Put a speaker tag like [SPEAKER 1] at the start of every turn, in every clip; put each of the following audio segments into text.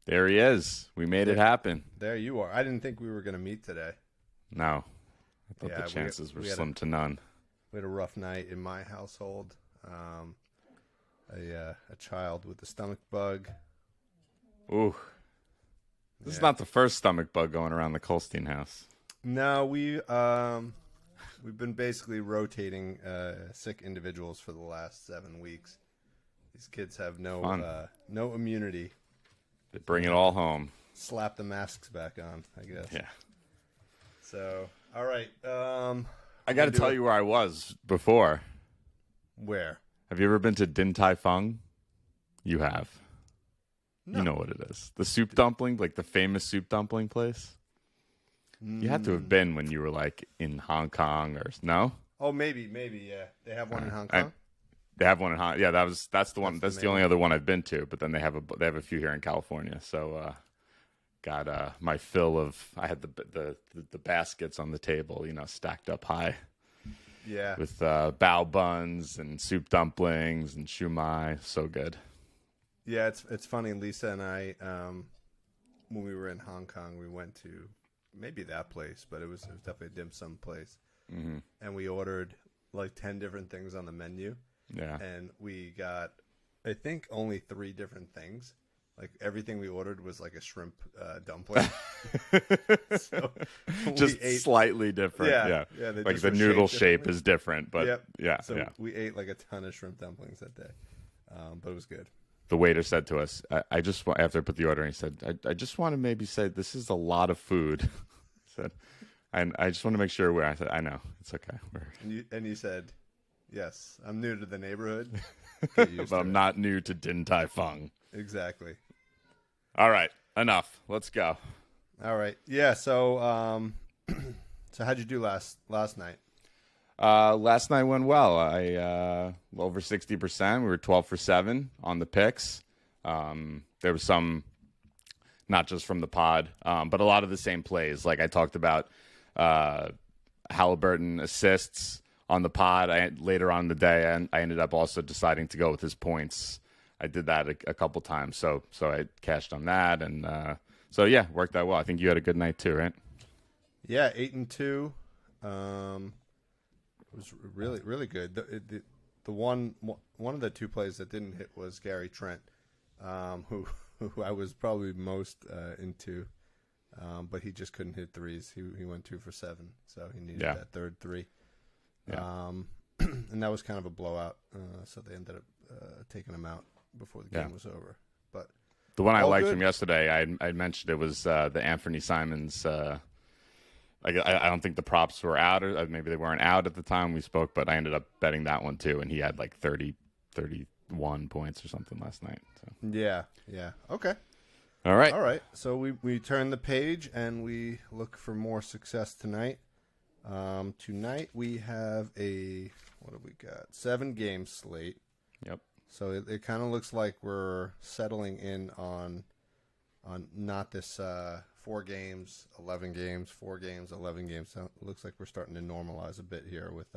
[SPEAKER 1] There he is. We made it happen.
[SPEAKER 2] There you are. I didn't think we were going to meet today.
[SPEAKER 1] No. I thought the chances were slim to none.
[SPEAKER 2] We had a rough night in my household. A child with a stomach bug.
[SPEAKER 1] Ooh. This is not the first stomach bug going around the Colstein house.
[SPEAKER 2] No, we've been basically rotating sick individuals for the last 7 weeks. These kids have no immunity.
[SPEAKER 1] They bring it all home.
[SPEAKER 2] Slap the masks back on, I guess.
[SPEAKER 1] Yeah.
[SPEAKER 2] So, all right.
[SPEAKER 1] I got to tell you where I was before.
[SPEAKER 2] Where?
[SPEAKER 1] Have you ever been to Din Tai Fung? You have.
[SPEAKER 2] No.
[SPEAKER 1] You know what it is. The soup dumpling, like the famous soup dumpling place. You had to have been when you were like in Hong Kong or no?
[SPEAKER 2] Oh, maybe, yeah. They have one in Hong Kong.
[SPEAKER 1] They have one in Hong. Yeah, that's the one. That's the only other one I've been to. But then they have a few here in California. So got my fill of. I had the baskets on the table, stacked up high.
[SPEAKER 2] Yeah.
[SPEAKER 1] With bao buns and soup dumplings and shumai. So good.
[SPEAKER 2] Yeah, it's funny. Lisa and I, when we were in Hong Kong, we went to maybe that place, but it was definitely a dim sum place.
[SPEAKER 1] Mm-hmm.
[SPEAKER 2] And we ordered like 10 different things on the menu.
[SPEAKER 1] Yeah.
[SPEAKER 2] And we got, I think, only 3 different things. Like everything we ordered was like a shrimp dumpling. So
[SPEAKER 1] just slightly different. Yeah. Like the noodle shape is different, but
[SPEAKER 2] So we ate like a ton of shrimp dumplings that day, but it was good.
[SPEAKER 1] The waiter said to us, I just want, after I put the order in, he said, I just want to maybe say this is a lot of food. He said, and I just want to make sure I said, I know, it's okay.
[SPEAKER 2] And you said, yes, I'm new to the neighborhood. But
[SPEAKER 1] I'm not new to Din Tai Fung.
[SPEAKER 2] Exactly.
[SPEAKER 1] All right, enough. Let's go.
[SPEAKER 2] All right. Yeah, so so how'd you do last night?
[SPEAKER 1] Last night went well. I over 60%. We were 12 for 7 on the picks. There was some, not just from the pod, but a lot of the same plays. Like I talked about Halliburton assists on the pod. Later on in the day, I ended up also deciding to go with his points. I did that a couple times, so I cashed on that, and so yeah, worked out well. I think you had a good night too, right?
[SPEAKER 2] Yeah, 8-2. It was really, really good. The one of the 2 plays that didn't hit was Gary Trent, who I was probably most into, but he just couldn't hit threes. He went 2 for 7, so he needed that third 3.
[SPEAKER 1] Yeah.
[SPEAKER 2] And that was kind of a blowout, so they ended up taking him out before the game was over. But
[SPEAKER 1] the one I liked from yesterday, I mentioned it was the Anthony Simons. I don't think the props were out, or maybe they weren't out at the time we spoke, but I ended up betting that one too, and he had like 31 points or something last night. So.
[SPEAKER 2] Yeah. Okay.
[SPEAKER 1] All right.
[SPEAKER 2] So we turn the page and we look for more success tonight. Tonight we have what have we got? 7-game slate.
[SPEAKER 1] Yep.
[SPEAKER 2] So it kind of looks like we're settling in on not this 4 games, 11 games, 4 games, 11 games. So it looks like we're starting to normalize a bit here with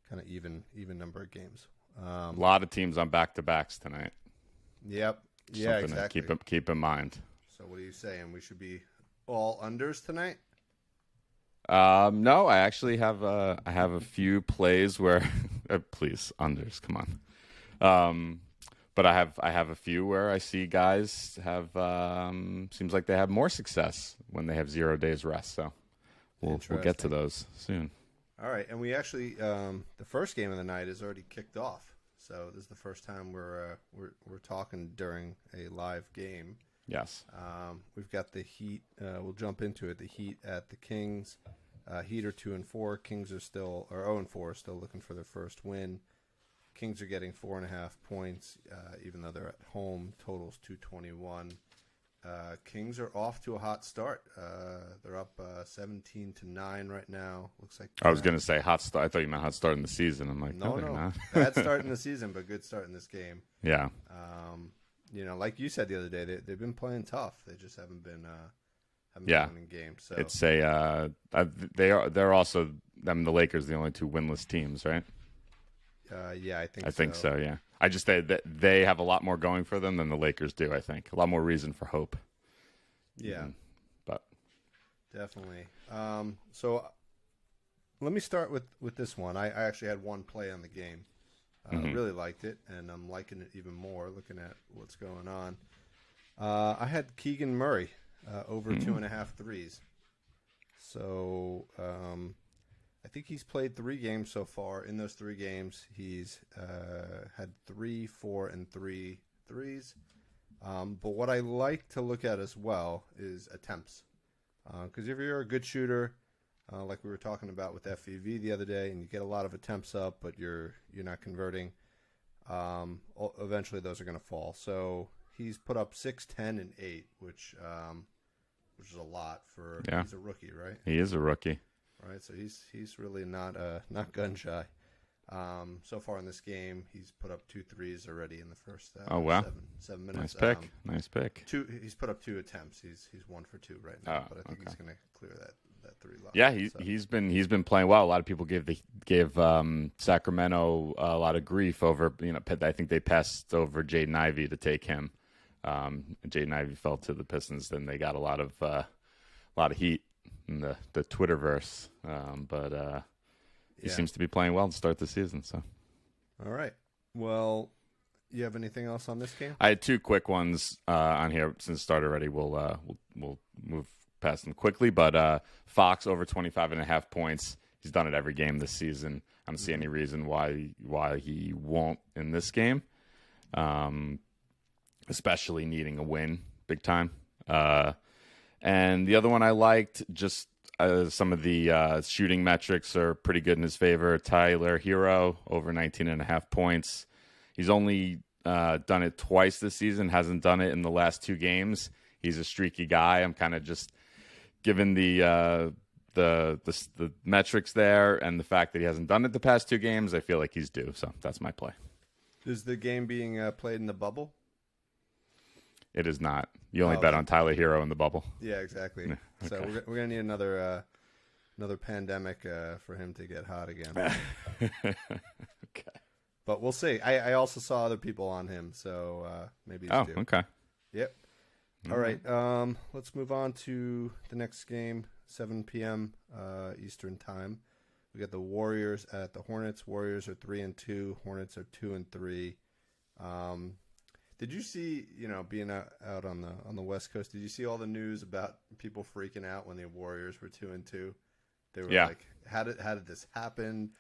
[SPEAKER 2] kind of even number of games.
[SPEAKER 1] A lot of teams on back-to-backs tonight.
[SPEAKER 2] Yep. Yeah,
[SPEAKER 1] something
[SPEAKER 2] exactly.
[SPEAKER 1] To keep in mind.
[SPEAKER 2] So what are you saying? We should be all unders tonight?
[SPEAKER 1] No, I actually have a few plays where please unders, come on. But I have a few where I see guys have seems like they have more success when they have 0 days rest. So we'll get to those soon.
[SPEAKER 2] All right, and we actually the first game of the night is already kicked off. So this is the first time we're talking during a live game.
[SPEAKER 1] Yes.
[SPEAKER 2] We've got the Heat. We'll jump into it. The Heat at the Kings. Heat are 2-4. Kings are 0-4, still looking for their first win. Kings are getting 4.5 points, even though they're at home. Totals 221. Kings are off to a hot start. They're up 17-9 right now. Looks like
[SPEAKER 1] I was going to say hot start. I thought you meant hot start in the season. I'm like, no, not.
[SPEAKER 2] Bad start in the season, but good start in this game.
[SPEAKER 1] Yeah.
[SPEAKER 2] Like you said the other day, they've been playing tough. They just haven't been winning games. So
[SPEAKER 1] it's they're also them and the Lakers, the only 2 winless teams, right?
[SPEAKER 2] Yeah, I think.
[SPEAKER 1] I think so. Yeah, I just they have a lot more going for them than the Lakers do. I think a lot more reason for hope.
[SPEAKER 2] Yeah,
[SPEAKER 1] But
[SPEAKER 2] definitely. So let me start with this one. I actually had one play on the game. Really liked it, and I'm liking it even more looking at what's going on. I had Keegan Murray over 2.5 threes. So I think he's played 3 games so far. In those 3 games, he's had 3, 4, and 3 threes. But what I like to look at as well is attempts. Because if you're a good shooter, like we were talking about with FEV the other day, and you get a lot of attempts up, but you're not converting, eventually those are going to fall. So he's put up 6, 10, and 8, which is a lot for.
[SPEAKER 1] Yeah.
[SPEAKER 2] He's a rookie, right?
[SPEAKER 1] he is a rookie.
[SPEAKER 2] Right, so he's really not gun shy. So far in this game, he's put up 2 threes already in the first
[SPEAKER 1] Oh, wow.
[SPEAKER 2] 7 minutes.
[SPEAKER 1] Nice pick.
[SPEAKER 2] He's put up 2 attempts. He's 1 for 2 right now, but I think he's going to clear that 3 line.
[SPEAKER 1] Yeah, he's been playing well. A lot of people gave Sacramento a lot of grief over, I think they passed over Jaden Ivey to take him. Jaden Ivey fell to the Pistons, then they got a lot of heat in the Twitterverse. But he seems to be playing well to start the season. So,
[SPEAKER 2] all right. Well, you have anything else on this game?
[SPEAKER 1] I had 2 quick ones on here since it started already. We'll move past them quickly. But Fox over 25.5 points. He's done it every game this season. I don't see any reason why he won't in this game, especially needing a win big time. And the other one I liked, just some of the shooting metrics are pretty good in his favor. Tyler Hero over 19.5 points. He's only done it twice this season, hasn't done it in the last 2 games. He's a streaky guy. I'm kind of just given the metrics there and the fact that he hasn't done it the past 2 games, I feel like he's due. So that's my play.
[SPEAKER 2] Is the game being played in the bubble?
[SPEAKER 1] It is not. You only bet on Tyler Hero in the bubble.
[SPEAKER 2] Yeah, exactly.
[SPEAKER 1] Okay.
[SPEAKER 2] So we're gonna need another pandemic for him to get hot again.
[SPEAKER 1] Okay.
[SPEAKER 2] But we'll see. I also saw other people on him, so maybe he's due.
[SPEAKER 1] Okay.
[SPEAKER 2] Yep. All right. Let's move on to the next game, 7 p.m. Eastern time. We got the Warriors at the Hornets. Warriors are 3-2. Hornets are 2-3. Did you see, being out on the West Coast? Did you see all the news about people freaking out when the Warriors were 2-2? They were like, "How did this happen?"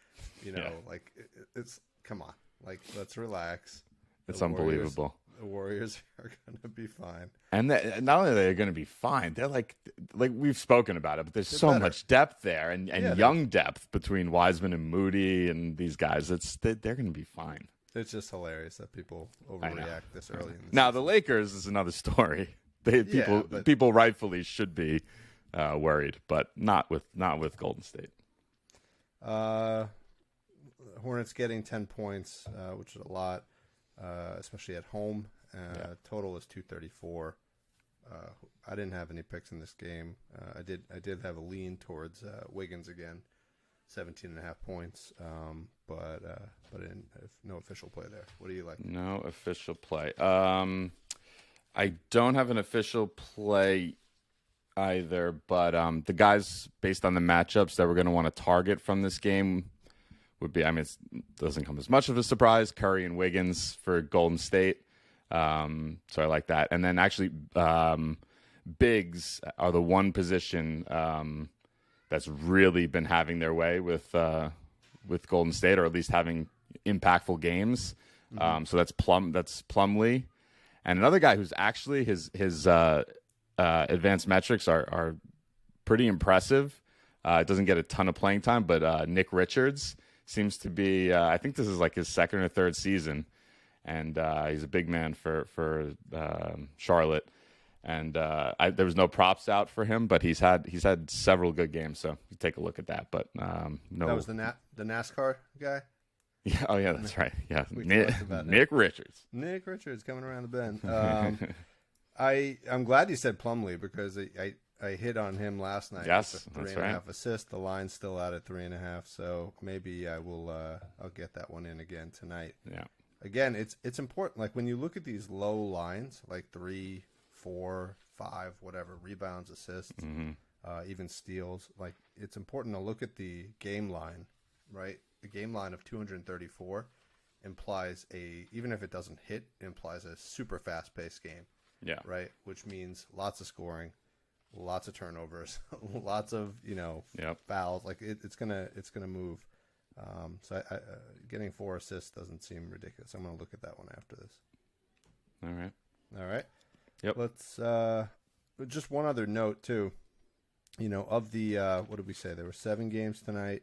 [SPEAKER 2] Like it's come on, like let's relax.
[SPEAKER 1] It's unbelievable.
[SPEAKER 2] The Warriors are going to be fine,
[SPEAKER 1] and not only are they going to be fine, they're like we've spoken about it, but there's so much depth there and young depth between Wiseman and Moody and these guys. They're going to be fine.
[SPEAKER 2] It's just hilarious that people overreact this early in the
[SPEAKER 1] Now,
[SPEAKER 2] season.
[SPEAKER 1] the Lakers is another story. People rightfully should be worried, but not with Golden State.
[SPEAKER 2] Hornets getting 10 points, which is a lot, especially at home. Total is 234. I didn't have any picks in this game. I did have a lean towards Wiggins again. 17.5 points, but no official play there. What do you like?
[SPEAKER 1] No official play. I don't have an official play either, but the guys based on the matchups that we're going to want to target from this game would be, it doesn't come as much of a surprise, Curry and Wiggins for Golden State. So I like that. And then actually bigs are the one position that's really been having their way with Golden State, or at least having impactful games. So that's Plumlee, and another guy who's actually his advanced metrics are pretty impressive. Doesn't get a ton of playing time, but Nick Richards seems to be. I think this is like his 2nd or 3rd season, and he's a big man for Charlotte. And there was no props out for him, but he's had several good games, so you take a look at that. But no,
[SPEAKER 2] that was the NASCAR guy.
[SPEAKER 1] Yeah, oh yeah, that's right. Yeah,
[SPEAKER 2] Nick
[SPEAKER 1] Richards.
[SPEAKER 2] Nick Richards coming around the bend. I'm glad you said Plumlee because I hit on him last night.
[SPEAKER 1] Yes,
[SPEAKER 2] with 3.5 assists. The line's still out at 3.5, so maybe I will. I'll get that one in again tonight.
[SPEAKER 1] Yeah.
[SPEAKER 2] Again, it's important. Like when you look at these low lines, like 3, 4, 5, whatever, rebounds, assists,
[SPEAKER 1] Mm-hmm.
[SPEAKER 2] even steals. Like, it's important to look at the game line, right? The game line of 234 implies even if it doesn't hit, implies a super fast-paced game.
[SPEAKER 1] Yeah.
[SPEAKER 2] Right? Which means lots of scoring, lots of turnovers, lots of,
[SPEAKER 1] Yep.
[SPEAKER 2] fouls. Like, it's gonna move. So getting 4 assists doesn't seem ridiculous. I'm gonna look at that one after this.
[SPEAKER 1] All right.
[SPEAKER 2] All right.
[SPEAKER 1] Yep.
[SPEAKER 2] Let's just one other note too. Of the what did we say? There were 7 games tonight.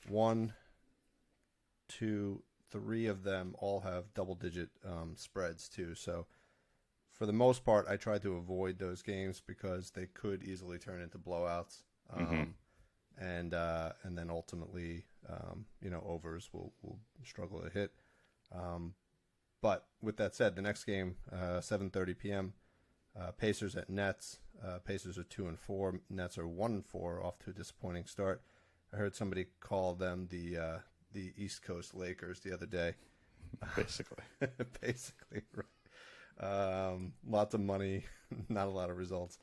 [SPEAKER 2] 1, 2, 3 of them all have double-digit spreads too. So for the most part, I tried to avoid those games because they could easily turn into blowouts, and then ultimately, overs will struggle to hit. But with that said, the next game, 7:30 p.m. Pacers at Nets. Pacers are 2-4. Nets are 1-4, off to a disappointing start. I heard somebody call them the East Coast Lakers the other day.
[SPEAKER 1] Basically.
[SPEAKER 2] Basically, right. Lots of money, not a lot of results.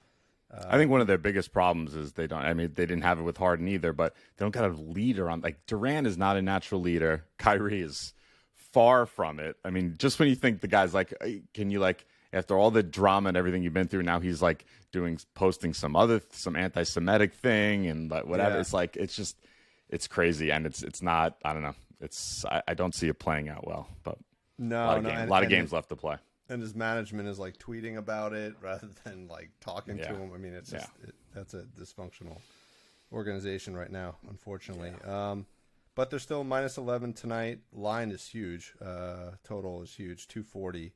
[SPEAKER 1] I think one of their biggest problems is they didn't have it with Harden either, but they don't got a leader on. Like, Durant is not a natural leader. Kyrie is far from it. I mean, just when you think the guy's like, can you, like, after all the drama and everything you've been through, now he's like posting some anti-Semitic thing and like whatever.
[SPEAKER 2] Yeah.
[SPEAKER 1] It's like, it's crazy. And it's not, I don't know. I don't see it playing out well, but a lot of games left to play.
[SPEAKER 2] And his management is like tweeting about it rather than like talking to him. I mean, it's just that's a dysfunctional organization right now, unfortunately. Yeah. But they're still minus 11 tonight. Line is huge. Total is huge, 240.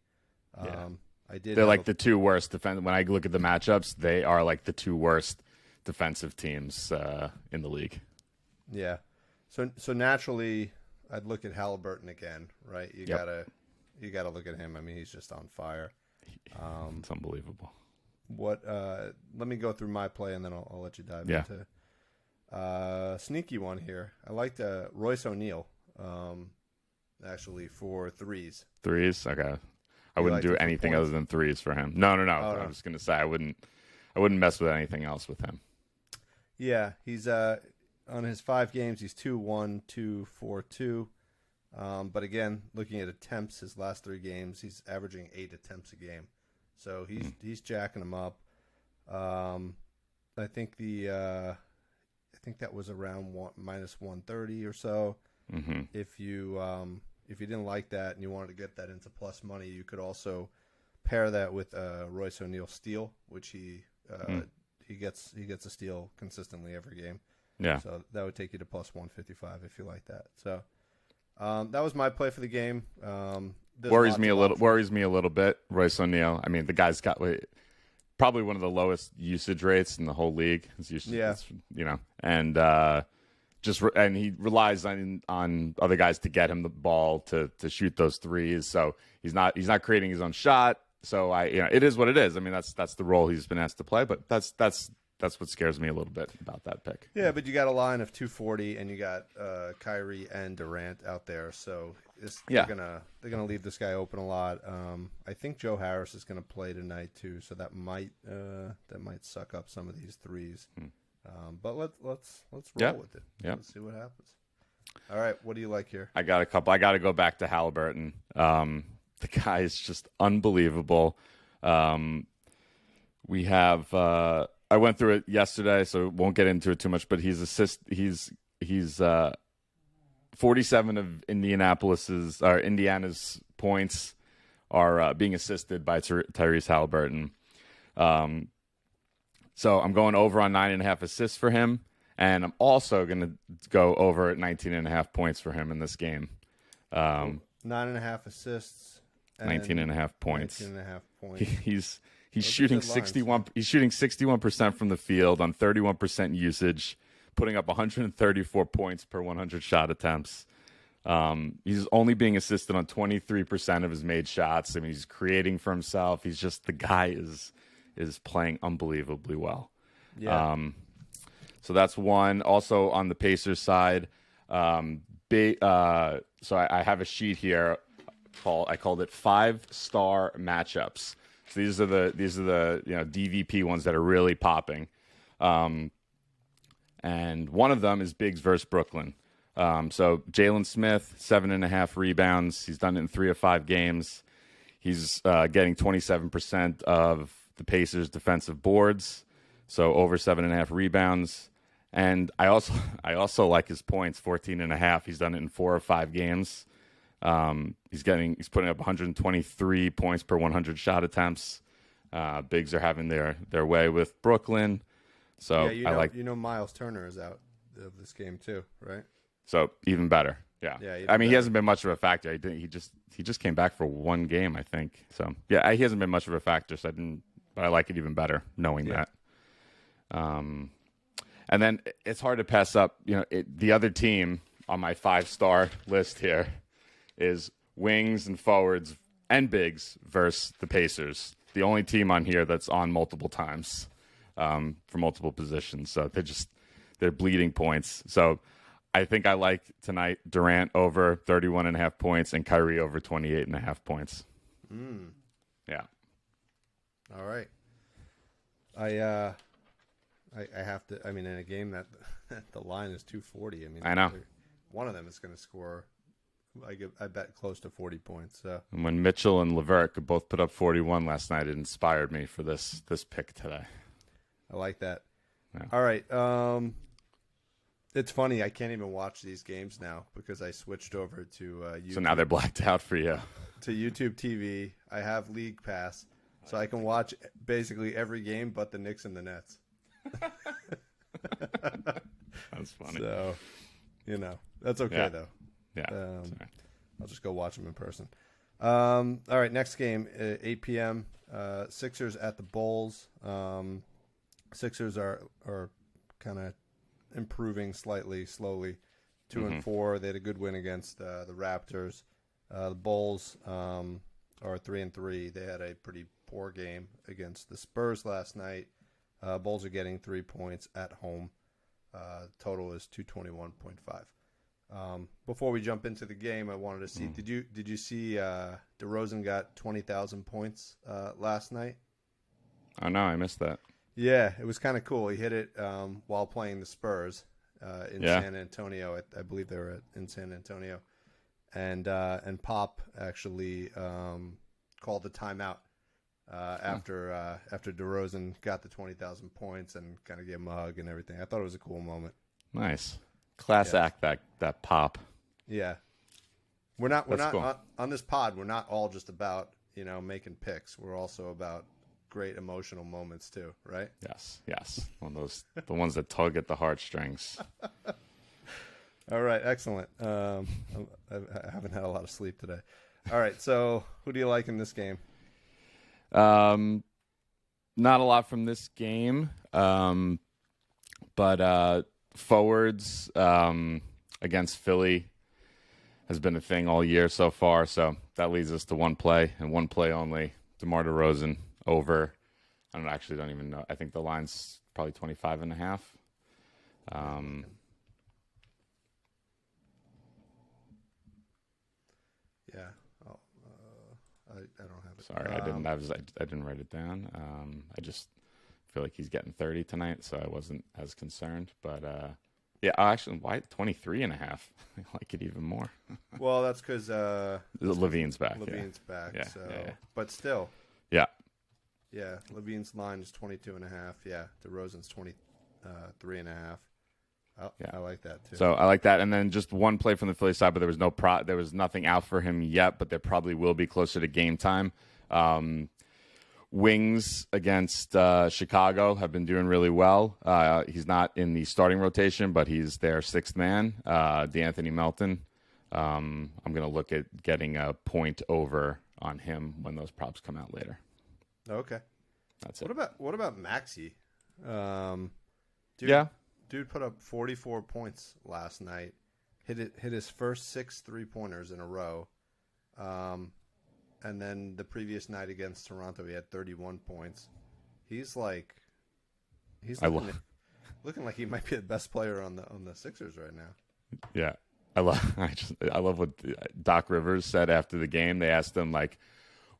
[SPEAKER 2] They're
[SPEAKER 1] like the 2 worst defense. When I look at the matchups, they are like the 2 worst defensive teams in the league.
[SPEAKER 2] Yeah. So naturally, I'd look at Halliburton again, right? You gotta look at him. I mean, he's just on fire.
[SPEAKER 1] It's unbelievable.
[SPEAKER 2] Let me go through my play and then I'll let you dive into sneaky one here. I liked Royce O'Neal, actually, for threes.
[SPEAKER 1] Threes? Okay. I wouldn't do anything other than threes for him. No. I was going to say I wouldn't mess with anything else with him.
[SPEAKER 2] Yeah, he's on his 5 games, he's 2-1, 2-4-2. But again, looking at attempts, his last 3 games, he's averaging 8 attempts a game. So he's jacking them up. I think that was around minus 130 or so.
[SPEAKER 1] Mm-hmm.
[SPEAKER 2] If you didn't like that and you wanted to get that into plus money, you could also pair that with Royce O'Neal steal, which he gets a steal consistently every game.
[SPEAKER 1] Yeah.
[SPEAKER 2] So that would take you to plus 155 if you like that. So that was my play for the game. Worries me a
[SPEAKER 1] little bit. Royce O'Neal. I mean, the guy's got probably one of the lowest usage rates in the whole league. And he relies on other guys to get him the ball to shoot those threes. So he's not creating his own shot. So it is what it is. I mean, that's the role he's been asked to play. But that's what scares me a little bit about that pick.
[SPEAKER 2] Yeah, but you got a line of 240, and you got Kyrie and Durant out there. So they're gonna leave this guy open a lot. I think Joe Harris is gonna play tonight too, so that might suck up some of these threes. But let's roll with it.
[SPEAKER 1] Yeah.
[SPEAKER 2] Let's see what happens. All right, what do you like here?
[SPEAKER 1] I got a couple. I got to go back to Halliburton. The guy is just unbelievable. We have. I went through it yesterday, so won't get into it too much. But he's 47 of Indiana's points are being assisted by Tyrese Halliburton. So I'm going over on 9.5 assists for him, and I'm also going to go over at 19.5 points for him in this game.
[SPEAKER 2] 9.5 assists,
[SPEAKER 1] 19.5 points.
[SPEAKER 2] 19.5 points.
[SPEAKER 1] He's shooting 61. He's shooting 61% from the field on 31% usage, putting up 134 points per 100 shot attempts. He's only being assisted on 23% of his made shots. I mean, he's creating for himself. He's just the guy is playing unbelievably well.
[SPEAKER 2] Yeah.
[SPEAKER 1] So that's one. Also on the Pacers side, so I have a sheet here. I called it 5-star matchups. So these are the DVP ones that are really popping. And one of them is Bigs versus Brooklyn. So Jalen Smith, 7.5 rebounds. He's done it in 3 of 5 games. He's getting 27% of the Pacers' defensive boards, so over 7.5 rebounds. And I also like his points, 14.5. He's done it in 4 of 5 games. He's putting up 123 points per 100 shot attempts. Bigs are having their way with Brooklyn. So
[SPEAKER 2] Miles Turner is out of this game too, right?
[SPEAKER 1] So even better. Yeah. He hasn't been much of a factor. He just came back for 1 game, I think. So yeah, he hasn't been much of a factor. So but I like it even better knowing that. And then it's hard to pass up. The other team on my 5-star list here is wings and forwards and bigs versus the Pacers. The only team on here that's on multiple times for multiple positions. So they're bleeding points. So I think I like tonight Durant over 31.5 points and Kyrie over 28.5 points. Yeah.
[SPEAKER 2] All right. I have to. I mean, in a game that the line is 240. I mean,
[SPEAKER 1] I know
[SPEAKER 2] one of them is going to score. I bet close to 40 points. So.
[SPEAKER 1] And when Mitchell and LeVert could both put up 41 last night, it inspired me for this pick today.
[SPEAKER 2] I like that.
[SPEAKER 1] Yeah.
[SPEAKER 2] All right. It's funny. I can't even watch these games now because I switched over to YouTube.
[SPEAKER 1] So now they're blacked out for you.
[SPEAKER 2] To YouTube TV. I have League Pass, so I can watch basically every game but the Knicks and the Nets.
[SPEAKER 1] That's funny.
[SPEAKER 2] So, that's okay though.
[SPEAKER 1] Yeah.
[SPEAKER 2] I'll just go watch them in person. All right, next game, 8 p.m. Sixers at the Bulls. Sixers are kind of improving slowly. 2-4. They had a good win against the Raptors. The Bulls are 3-3. They had a pretty poor game against the Spurs last night. Bulls are getting 3 points at home. Total is 221.5. Before we jump into the game, I wanted to see did you see DeRozan got 20,000 points last night?
[SPEAKER 1] Oh no, I missed that.
[SPEAKER 2] Yeah, it was kind of cool. He hit it while playing the Spurs in San Antonio. I believe they were in San Antonio, and Pop actually called the timeout after DeRozan got the 20,000 points and kind of gave him a hug and everything. I thought it was a cool moment.
[SPEAKER 1] Nice. Class act that Pop.
[SPEAKER 2] Yeah. We're not
[SPEAKER 1] cool.
[SPEAKER 2] on this pod, we're not all just about, making picks. We're also about great emotional moments too, right?
[SPEAKER 1] Yes. One of those, the ones that tug at the heartstrings.
[SPEAKER 2] All right, excellent. I haven't had a lot of sleep today. All right, so who do you like in this game?
[SPEAKER 1] Not a lot from this game, but forwards against Philly has been a thing all year so far. So that leads us to one play and one play only. DeMar DeRozan over. I don't even know. I think the line's probably 25.5.
[SPEAKER 2] Yeah. I don't have it.
[SPEAKER 1] Sorry, I didn't write it down. I just feel like he's getting 30 tonight, so I wasn't as concerned. But yeah, actually, why 23.5? I like it even more.
[SPEAKER 2] Well, that's because
[SPEAKER 1] Levine's back.
[SPEAKER 2] Levine's back.
[SPEAKER 1] Yeah,
[SPEAKER 2] so,
[SPEAKER 1] yeah.
[SPEAKER 2] But still.
[SPEAKER 1] Yeah.
[SPEAKER 2] Yeah, Levine's line is 22.5. Yeah, DeRozan's 23.5. I like that too.
[SPEAKER 1] So I like that, and then just one play from the Philly side, but there was nothing out for him yet, but there probably will be closer to game time. Wings against Chicago have been doing really well. He's not in the starting rotation, but he's their sixth man, DeAnthony Melton. I'm going to look at getting a point over on him when those props come out later.
[SPEAKER 2] Okay,
[SPEAKER 1] that's it.
[SPEAKER 2] What about Maxey? Dude put up 44 points last night. Hit his first 6 3-pointers in a row. And then the previous night against Toronto, he had 31 points. He's looking like he might be the best player on the Sixers right now.
[SPEAKER 1] Yeah, I love what Doc Rivers said after the game. They asked him, like,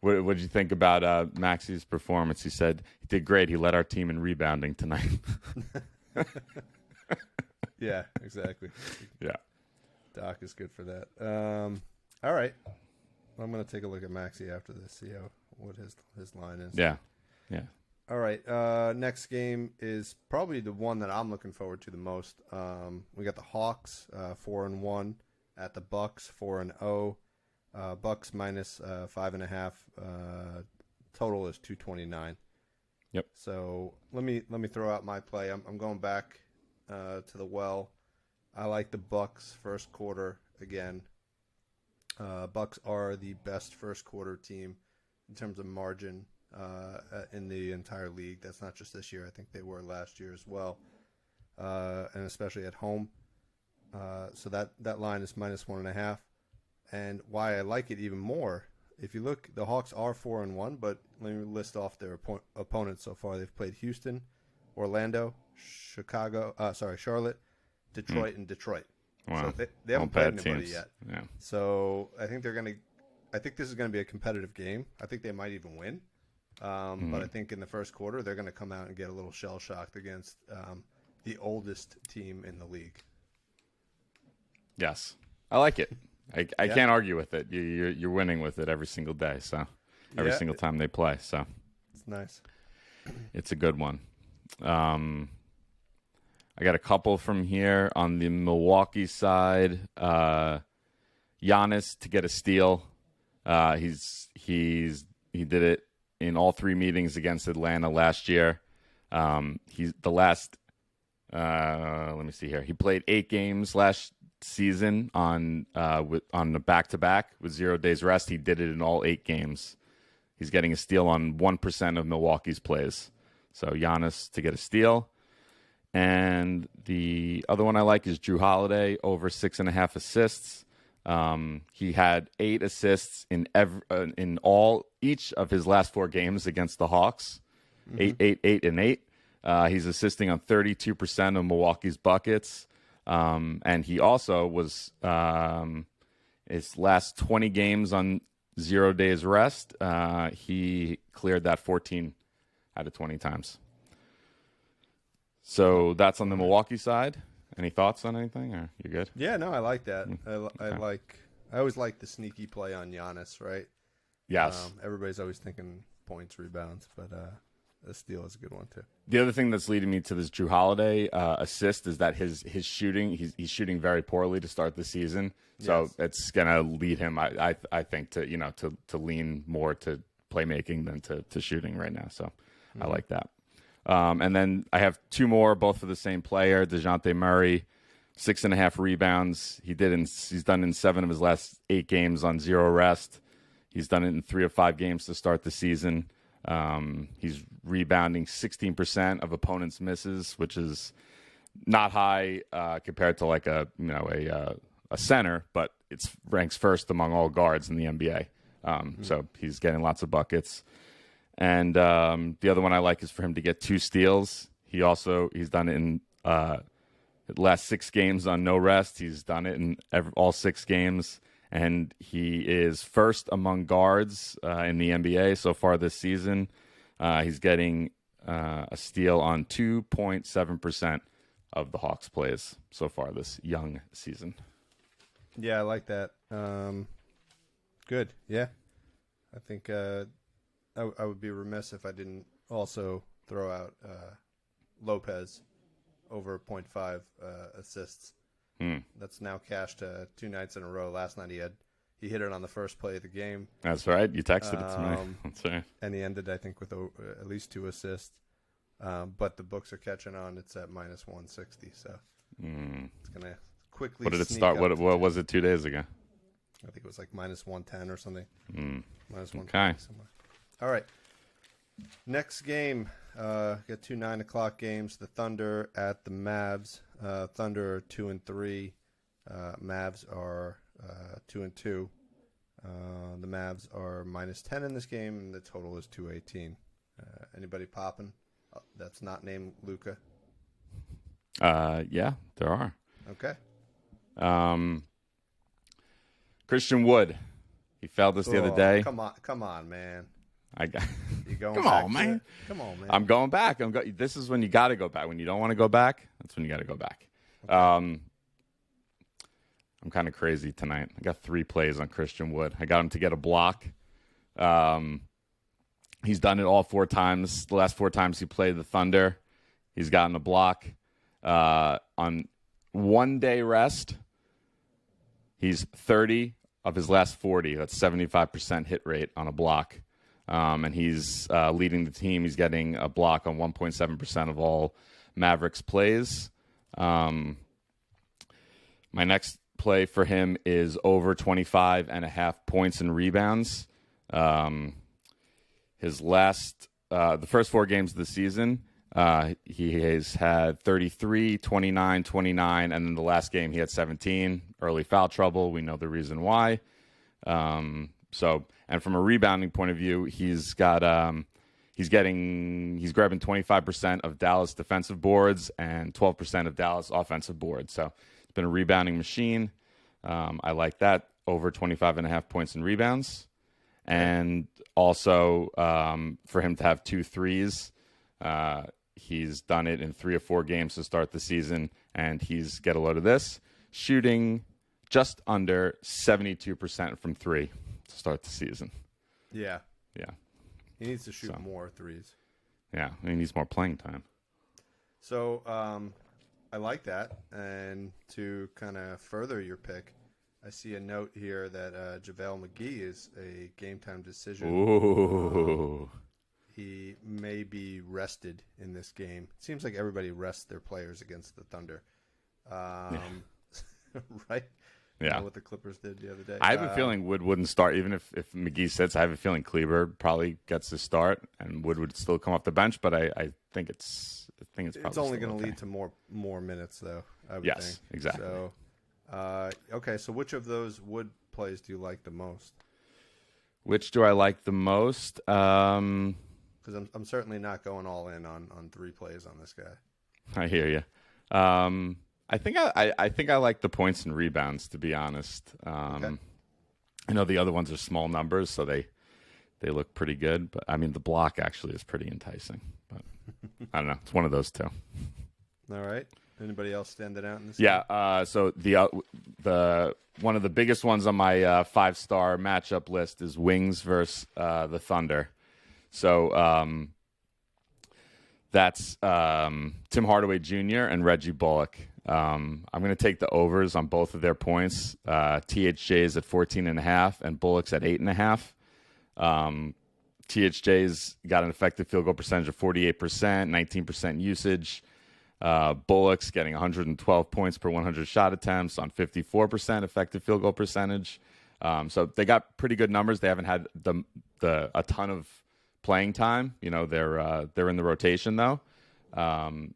[SPEAKER 1] What did you think about Maxi's performance? He said he did great. He led our team in rebounding tonight.
[SPEAKER 2] Yeah, exactly.
[SPEAKER 1] Yeah.
[SPEAKER 2] Doc is good for that. All right. I'm going to take a look at Maxi after this, see what his line is.
[SPEAKER 1] Yeah. Yeah.
[SPEAKER 2] All right. Next game is probably the one that I'm looking forward to the most. We got the Hawks 4-1 at the Bucks 4-0. Bucks minus 5.5. Total is 229.
[SPEAKER 1] Yep.
[SPEAKER 2] So let me throw out my play. I'm going back to the well. I like the Bucks first quarter again. Bucks are the best first quarter team in terms of margin in the entire league. That's not just this year. I think they were last year as well, and especially at home. So that line is minus 1.5. And why I like it even more, if you look, the Hawks are 4-1, but let me list off their opponents so far. They've played Houston, Orlando, Charlotte, Detroit, and Detroit.
[SPEAKER 1] Wow.
[SPEAKER 2] So they haven't played anybody
[SPEAKER 1] teams.
[SPEAKER 2] yet.
[SPEAKER 1] Yeah.
[SPEAKER 2] So I think this is going to be a competitive game. I think they might even win. But I think in the first quarter, they're going to come out and get a little shell-shocked against the oldest team in the league.
[SPEAKER 1] Yes. I like it. I can't argue with it. You're winning with it every single day. So every single time they play. So
[SPEAKER 2] it's nice.
[SPEAKER 1] It's a good one. I got a couple from here on the Milwaukee side. Giannis to get a steal. He did it in all three meetings against Atlanta last year. He's the last. Let me see here. He played 8 games last season on the back-to-back with 0 days rest. He did it in all 8 games. He's getting a steal on 1% of Milwaukee's plays. So Giannis to get a steal. And the other one I like is Drew Holiday over 6.5 assists. He had 8 assists in each of his last 4 games against the Hawks. 8, 8, and 8. He's assisting on 32% of Milwaukee's buckets. And he also was his last 20 games on 0 days rest. He cleared that 14 out of 20 times. So that's on the Milwaukee side. Any thoughts on anything, or you good?
[SPEAKER 2] Yeah, no, I like that. I always like the sneaky play on Giannis, right?
[SPEAKER 1] Yes.
[SPEAKER 2] Everybody's always thinking points, rebounds, but a steal is a good one too.
[SPEAKER 1] The other thing that's leading me to this Drew Holiday assist is that his shooting, he's shooting very poorly to start the season. So it's gonna lead him, I think, to lean more to playmaking than to shooting right now. So I like that. And then I have 2 more, both for the same player, DeJounte Murray, 6.5 rebounds. He's done in 7 of his last 8 games on 0 rest. He's done it in 3 of 5 games to start the season. He's rebounding 16% of opponents' misses, which is not high compared to like a center, but it's ranks first among all guards in the NBA. So he's getting lots of buckets. And the other one I like is for him to get 2 steals. He's done it in the last 6 games on no rest. He's done it in all 6 games. And he is first among guards in the NBA so far this season. He's getting a steal on 2.7% of the Hawks' plays so far this young season.
[SPEAKER 2] Yeah, I like that. Good. Yeah. I think I would be remiss if I didn't also throw out Lopez over 0.5 assists. That's now cashed 2 nights in a row. Last night he hit it on the first play of the game.
[SPEAKER 1] That's right. You texted it to me. That's right.
[SPEAKER 2] And he ended, I think, with at least 2 assists. But the books are catching on. It's at minus 160. So it's going to quickly.
[SPEAKER 1] What did it start? What was it 2 days ago?
[SPEAKER 2] I think it was like minus 110 or something. Minus 120 somewhere. All right. Next game, got 2 9:00 games. The Thunder at the Mavs. Thunder are 2-3. Mavs are 2-2. The Mavs are minus 10 in this game, and the total is 218. Anybody popping? That's not named Luka.
[SPEAKER 1] Yeah, there are.
[SPEAKER 2] Okay.
[SPEAKER 1] Christian Wood, He failed us the other
[SPEAKER 2] Oh,
[SPEAKER 1] day.
[SPEAKER 2] come on, man.
[SPEAKER 1] I got.
[SPEAKER 2] You going
[SPEAKER 1] Come
[SPEAKER 2] back
[SPEAKER 1] on,
[SPEAKER 2] to
[SPEAKER 1] man.
[SPEAKER 2] it? Come on, man.
[SPEAKER 1] I'm going back. This is when you got to go back. When you don't want to go back, that's when you got to go back. I'm kind of crazy tonight. I got 3 plays on Christian Wood. I got him to get a block. He's done it all 4 times. The last 4 times he played the Thunder, he's gotten a block. On 1 day rest, he's 30 of his last 40. That's 75% hit rate on a block. And he's leading the team. He's getting a block on 1.7% of all Mavericks plays. My next play for him is over 25.5 points and rebounds. His last, the first 4 games of the season, he has had 33, 29, 29, and then the last game he had 17. Early foul trouble. We know the reason why. And from a rebounding point of view, he's grabbing 25% of Dallas defensive boards and 12% of Dallas offensive boards. So it's been a rebounding machine. I like that, over 25.5 points and rebounds. And also for him to have 2 threes, he's done it in 3 or 4 games to start the season, and he's, get a load of this, shooting just under 72% from 3 to start the season.
[SPEAKER 2] Yeah.
[SPEAKER 1] Yeah.
[SPEAKER 2] He needs to shoot more threes.
[SPEAKER 1] Yeah, he needs more playing time.
[SPEAKER 2] So I like that. And to kind of further your pick, I see a note here that JaVale McGee is a game-time decision.
[SPEAKER 1] Ooh.
[SPEAKER 2] He may be rested in this game. It seems like everybody rests their players against the Thunder. Right?
[SPEAKER 1] Yeah.
[SPEAKER 2] What the Clippers did the other day.
[SPEAKER 1] I have a feeling Wood wouldn't start, even if McGee sits. I have a feeling Kleber probably gets the start, and Wood would still come off the bench. But I think it's probably
[SPEAKER 2] it's only
[SPEAKER 1] going
[SPEAKER 2] to lead to more minutes, though. I would think.
[SPEAKER 1] Exactly.
[SPEAKER 2] So, okay. So, which of those Wood plays do you like the most?
[SPEAKER 1] Which do I like the most?
[SPEAKER 2] Because I'm certainly not going all in on 3 plays on this guy.
[SPEAKER 1] I hear you. I think I like the points and rebounds, to be honest.
[SPEAKER 2] Okay.
[SPEAKER 1] I know the other ones are small numbers, so they look pretty good. But I mean, the block actually is pretty enticing. But I don't know. It's one of those 2.
[SPEAKER 2] All right. Anybody else standing out in this?
[SPEAKER 1] Yeah. So the one of the biggest ones on my 5-star matchup list is Wings versus the Thunder. So that's Tim Hardaway Jr. and Reggie Bullock. I'm going to take the overs on both of their points. THJ's at 14.5 and Bullock's at 8.5. THJ's got an effective field goal percentage of 48%, 19% usage. Bullock's getting 112 points per 100 shot attempts on 54% effective field goal percentage. So they got pretty good numbers. They haven't had a ton of playing time. You know, they're in the rotation though.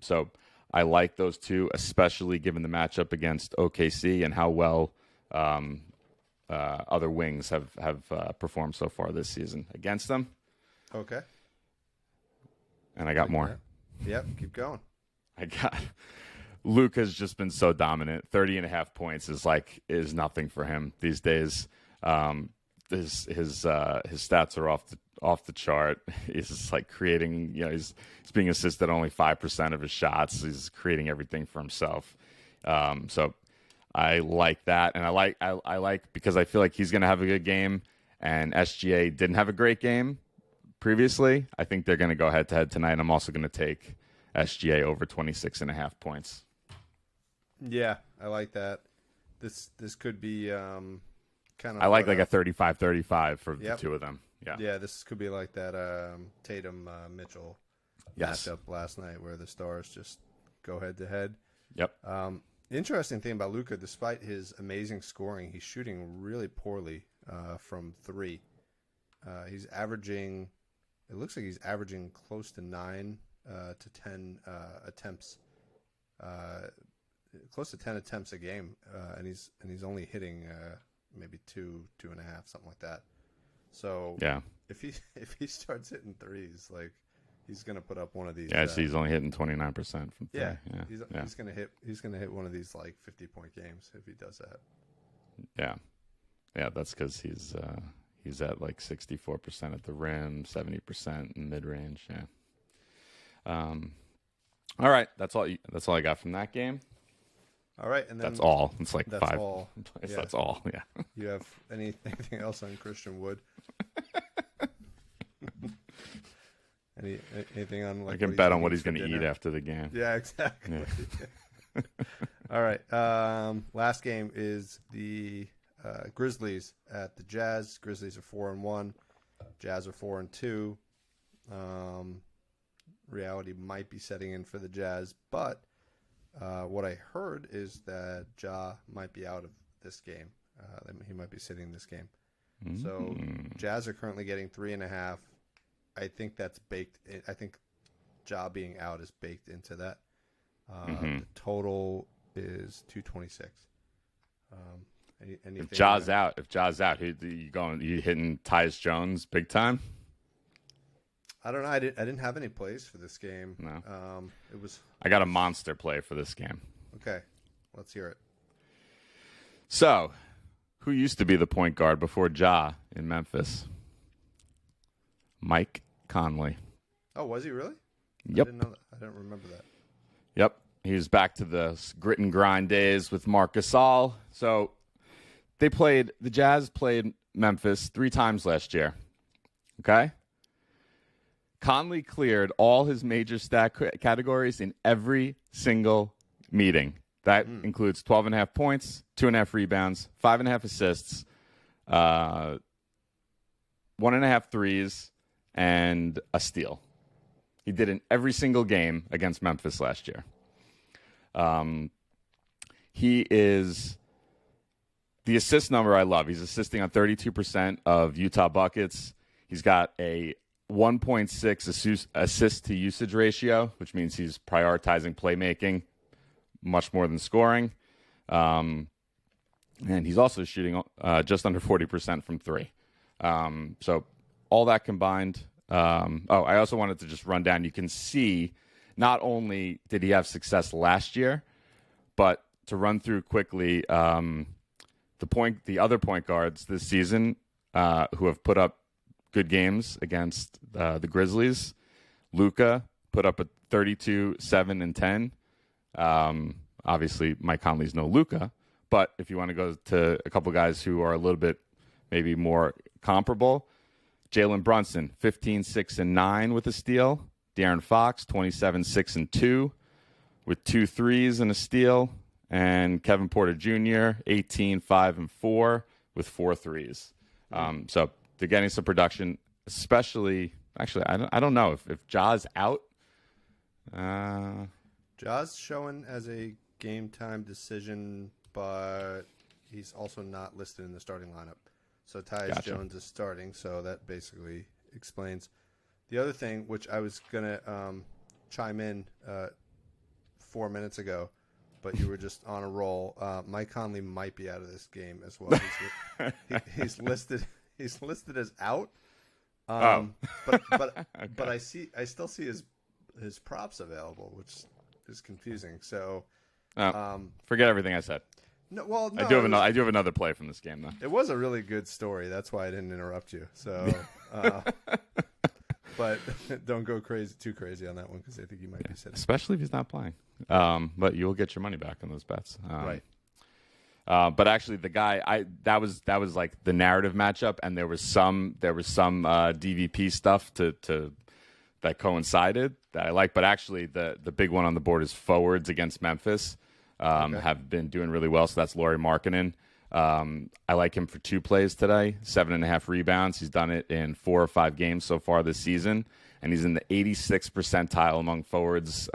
[SPEAKER 1] So I like those 2, especially given the matchup against OKC and how well other wings have performed so far this season against them.
[SPEAKER 2] Okay.
[SPEAKER 1] And I got more.
[SPEAKER 2] Yep. Keep going.
[SPEAKER 1] I got Luke has just been so dominant. 30.5 points is nothing for him these days. His stats are off the chart. He's just like creating, he's being assisted only 5% of his shots. He's creating everything for himself. So I like that, and I like because I feel like he's going to have a good game. And SGA didn't have a great game previously. I think they're going to go head to head tonight. I'm also going to take SGA over 26.5 points.
[SPEAKER 2] Yeah, I like that. This could be kind of.
[SPEAKER 1] I like a 35-35 for the 2 of them. Yeah.
[SPEAKER 2] Yeah, this could be like that Tatum Mitchell matchup last night where the stars just go head to head.
[SPEAKER 1] Yep.
[SPEAKER 2] Interesting thing about Luka, despite his amazing scoring, he's shooting really poorly from 3. He's averaging. It looks like he's averaging close to 9 to 10 attempts, close to 10 attempts a game, and he's only hitting maybe 2.5, something like that. So
[SPEAKER 1] yeah,
[SPEAKER 2] if he starts hitting threes, like he's gonna put up one of these.
[SPEAKER 1] Yeah, so he's only hitting 29% from 3.
[SPEAKER 2] Yeah, he's gonna hit one of these like 50-point games if he does that.
[SPEAKER 1] Yeah, Yeah, that's because he's at like 64% at the rim, 70% in mid range. Yeah. All right, that's all. That's all I got from that game.
[SPEAKER 2] All right, and then
[SPEAKER 1] That's all. It's like
[SPEAKER 2] that's
[SPEAKER 1] 5
[SPEAKER 2] all.
[SPEAKER 1] plays.
[SPEAKER 2] Yeah.
[SPEAKER 1] That's all. Yeah.
[SPEAKER 2] You have anything else on Christian Wood? Anything on like
[SPEAKER 1] I can bet on what he's going to eat after the game.
[SPEAKER 2] Yeah, exactly. Yeah. All right. Last game is the Grizzlies at the Jazz. Grizzlies are 4-1. Jazz are 4-2. Reality might be setting in for the Jazz, but what I heard is that Ja might be out of this game. He might be sitting this game. So Jazz are currently getting 3.5. I think that's baked. I think Ja being out is baked into that. The total is 226.
[SPEAKER 1] If Ja's out, who you going? You hitting Tyus Jones big time?
[SPEAKER 2] I don't know. I didn't have any plays for this game.
[SPEAKER 1] No.
[SPEAKER 2] I
[SPEAKER 1] got a monster play for this game.
[SPEAKER 2] Okay, let's hear it.
[SPEAKER 1] So, who used to be the point guard before Ja in Memphis? Mike Conley.
[SPEAKER 2] Oh, was he really?
[SPEAKER 1] Yep.
[SPEAKER 2] I didn't know that. I don't remember that.
[SPEAKER 1] Yep. He was back to the grit and grind days with Marc Gasol. So the Jazz played Memphis 3 times last year. Okay? Conley cleared all his major stat categories in every single meeting. That includes 12.5 points, 2.5 rebounds, 5.5 assists, 1.5 threes, and a steal. He did in every single game against Memphis last year. He is the assist number I love. He's assisting on 32% of Utah buckets. He's got a 1.6 assist to usage ratio, which means he's prioritizing playmaking much more than scoring. And he's also shooting just under 40% from 3. So all that combined. I also wanted to just run down. You can see not only did he have success last year, but to run through quickly, the other point guards this season who have put up good games against the Grizzlies. Luka put up a 32, 7, and 10. Obviously, Mike Conley's no Luka, but if you want to go to a couple guys who are a little bit maybe more comparable, Jalen Brunson, 15, 6, and 9 with a steal. De'Aaron Fox, 27, 6, and 2 with 2 threes and a steal. And Kevin Porter Jr., 18, 5, and 4 with 4 threes. So they're getting some production, especially – actually, I don't know if Ja's out.
[SPEAKER 2] Ja's showing as a game-time decision, but he's also not listed in the starting lineup. So Tyus Jones is starting, so that basically explains. The other thing, which I was going to chime in 4 minutes ago, but you were just on a roll. Mike Conley might be out of this game as well. He's listed as out. But okay. I still see his props available, which is confusing. So
[SPEAKER 1] forget everything I said.
[SPEAKER 2] No,
[SPEAKER 1] I do have another play from this game though.
[SPEAKER 2] It was a really good story. That's why I didn't interrupt you. So, but don't go too crazy on that one because I think you might be sitting.
[SPEAKER 1] Especially if he's not playing. But you will get your money back on those bets.
[SPEAKER 2] Right.
[SPEAKER 1] But actually, the guy that was like the narrative matchup, and there was some DVP stuff to that coincided that I like. But actually, the big one on the board is forwards against Memphis. Have been doing really well. So that's Lauri Markkanen. I like him for 2 plays today, 7.5 rebounds. He's done it in 4 or 5 games so far this season, and he's in the 86th percentile among forwards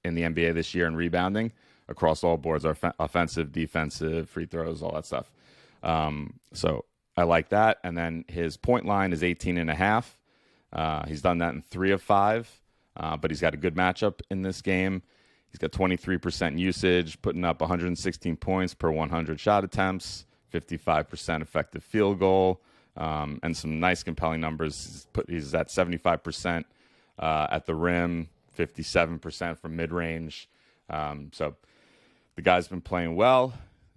[SPEAKER 1] in the NBA this year in rebounding across all boards, offensive, defensive, free throws, all that stuff. So I like that. And then his point line is 18.5. He's done that in 3 of 5, but he's got a good matchup in this game. He's got 23% usage, putting up 116 points per 100 shot attempts, 55% effective field goal, and some nice compelling numbers. He's at 75% at the rim, 57% from mid-range. So the guy's been playing well,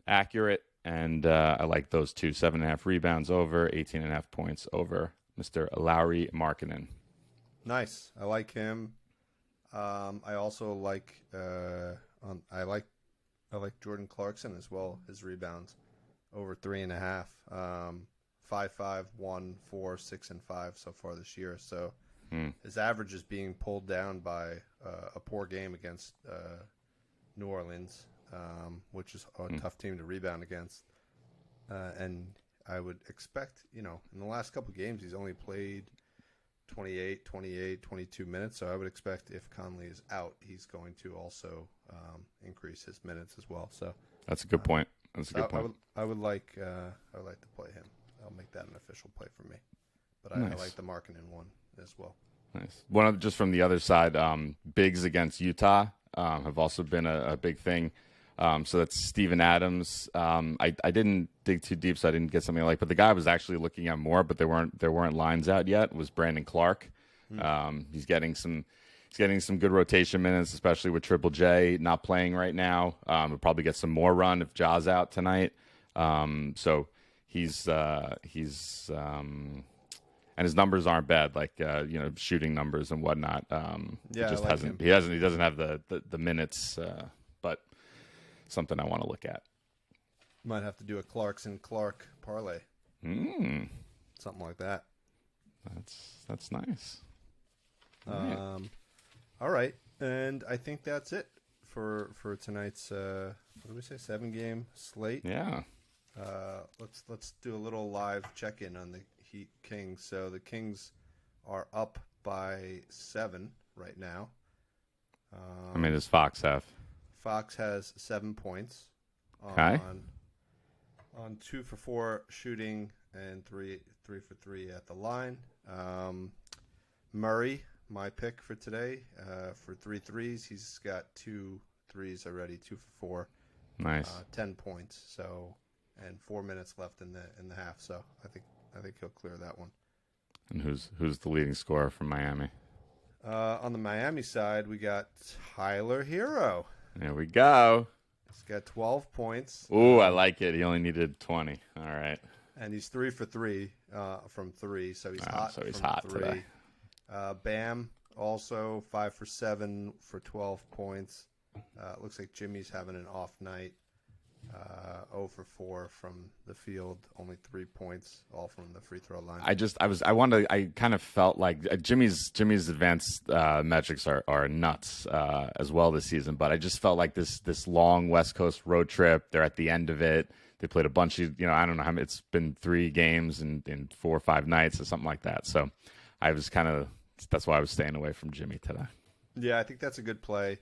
[SPEAKER 1] accurate, and I like those two. 7.5 rebounds over, 18.5 points over Mr. Lauri Markkanen.
[SPEAKER 2] Nice. I like him. I also like I like Jordan Clarkson as well. His rebounds over 3.5. 5, 1, 4, 6, and 5 so far this year. So his average is being pulled down by a poor game against New Orleans, which is a tough team to rebound against. And I would expect, in the last couple of games, he's only played 28, 22 minutes. So I would expect if Conley is out, he's going to also increase his minutes as well. So
[SPEAKER 1] that's a good point. That's a good point.
[SPEAKER 2] I would like to play him. I'll make that an official play for me. But
[SPEAKER 1] Nice.
[SPEAKER 2] I like the Markkanen one as well.
[SPEAKER 1] Nice. Just from the other side, bigs against Utah have also been a big thing. So that's Steven Adams. I didn't dig too deep, so I didn't get something I like. But the guy I was actually looking at more, but there weren't lines out yet. Was Brandon Clark? He's getting some good rotation minutes, especially with Triple J not playing right now. He'll probably get some more run if Ja's out tonight. So he's and his numbers aren't bad, like shooting numbers and whatnot. He just hasn't. He doesn't have the minutes, but something I want to look at.
[SPEAKER 2] Might have to do a Clarkson-Clark parlay. Something like that.
[SPEAKER 1] That's nice.
[SPEAKER 2] All right, and I think that's it for tonight's. What did we say? 7-game slate.
[SPEAKER 1] Yeah.
[SPEAKER 2] Let's do a little live check-in on the Heat Kings. So the Kings are up by 7 right now.
[SPEAKER 1] How many does Fox have?
[SPEAKER 2] Fox has 7 points
[SPEAKER 1] Okay.
[SPEAKER 2] on 2 for 4 shooting and 3 for 3 at the line. Murray, my pick for today, for 3 threes. He's got 2 threes already, 2 for 4.
[SPEAKER 1] Nice.
[SPEAKER 2] 10 points. So, and 4 minutes left in the half. So I think he'll clear that one.
[SPEAKER 1] And who's the leading scorer from Miami?
[SPEAKER 2] On the Miami side, we got Tyler Hero.
[SPEAKER 1] There we go.
[SPEAKER 2] He's got 12 points.
[SPEAKER 1] Ooh, I like it. He only needed 20. All right.
[SPEAKER 2] And he's 3 for 3 from 3, so he's hot.
[SPEAKER 1] So he's
[SPEAKER 2] from
[SPEAKER 1] hot
[SPEAKER 2] 3.
[SPEAKER 1] today.
[SPEAKER 2] Bam also 5 for 7 for 12 points. Looks like Jimmy's having an off night. 0 for 4 from the field, only 3 points, all from the free throw line.
[SPEAKER 1] I kind of felt like Jimmy's advanced metrics are nuts as well this season, but I just felt like this long West Coast road trip. They're at the end of it. They played a bunch of, I don't know how many, it's been 3 games in 4 or 5 nights or something like that. So that's why I was staying away from Jimmy today.
[SPEAKER 2] Yeah, I think that's a good play.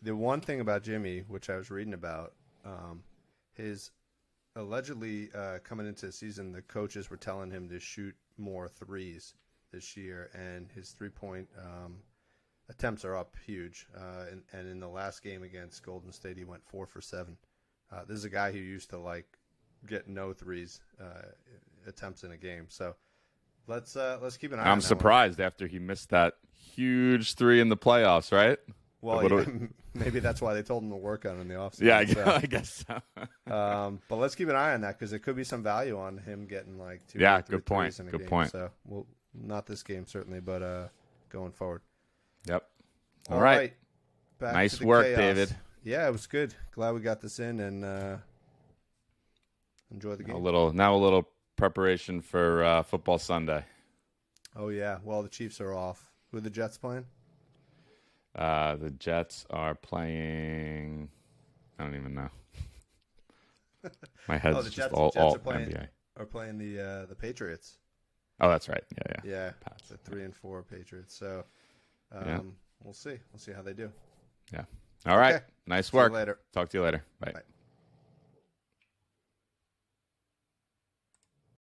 [SPEAKER 2] The one thing about Jimmy, which I was reading about, his allegedly coming into the season, the coaches were telling him to shoot more threes this year, and his 3-point attempts are up huge. And in the last game against Golden State, he went 4 for 7. This is a guy who used to get no threes attempts in a game. So let's keep an eye on that.
[SPEAKER 1] I'm surprised after he missed that huge 3 in the playoffs, right?
[SPEAKER 2] Well, maybe that's why they told him to work on it in the offseason.
[SPEAKER 1] Yeah, I guess so.
[SPEAKER 2] But let's keep an eye on that because there could be some value on him getting 2
[SPEAKER 1] yeah,
[SPEAKER 2] or 3
[SPEAKER 1] good point.
[SPEAKER 2] threes in a
[SPEAKER 1] good
[SPEAKER 2] game.
[SPEAKER 1] point.
[SPEAKER 2] So, not this game certainly, but going forward.
[SPEAKER 1] Yep.
[SPEAKER 2] All right. Back
[SPEAKER 1] nice
[SPEAKER 2] to the
[SPEAKER 1] work,
[SPEAKER 2] chaos.
[SPEAKER 1] David.
[SPEAKER 2] Yeah, it was good. Glad we got this in and enjoy the game.
[SPEAKER 1] Now a little preparation for football Sunday.
[SPEAKER 2] Oh yeah. Well, the Chiefs are off. Who are the Jets playing?
[SPEAKER 1] The Jets are playing. I don't even know. My head's just all NBA.
[SPEAKER 2] Are playing the Patriots.
[SPEAKER 1] Oh, that's right.
[SPEAKER 2] Yeah.
[SPEAKER 1] Pats.
[SPEAKER 2] The 3-4 Patriots. So we'll see. We'll see how they do.
[SPEAKER 1] Yeah. All right.
[SPEAKER 2] Okay.
[SPEAKER 1] Nice
[SPEAKER 2] See you
[SPEAKER 1] work.
[SPEAKER 2] later.
[SPEAKER 1] Talk to you later. Bye.
[SPEAKER 2] Bye.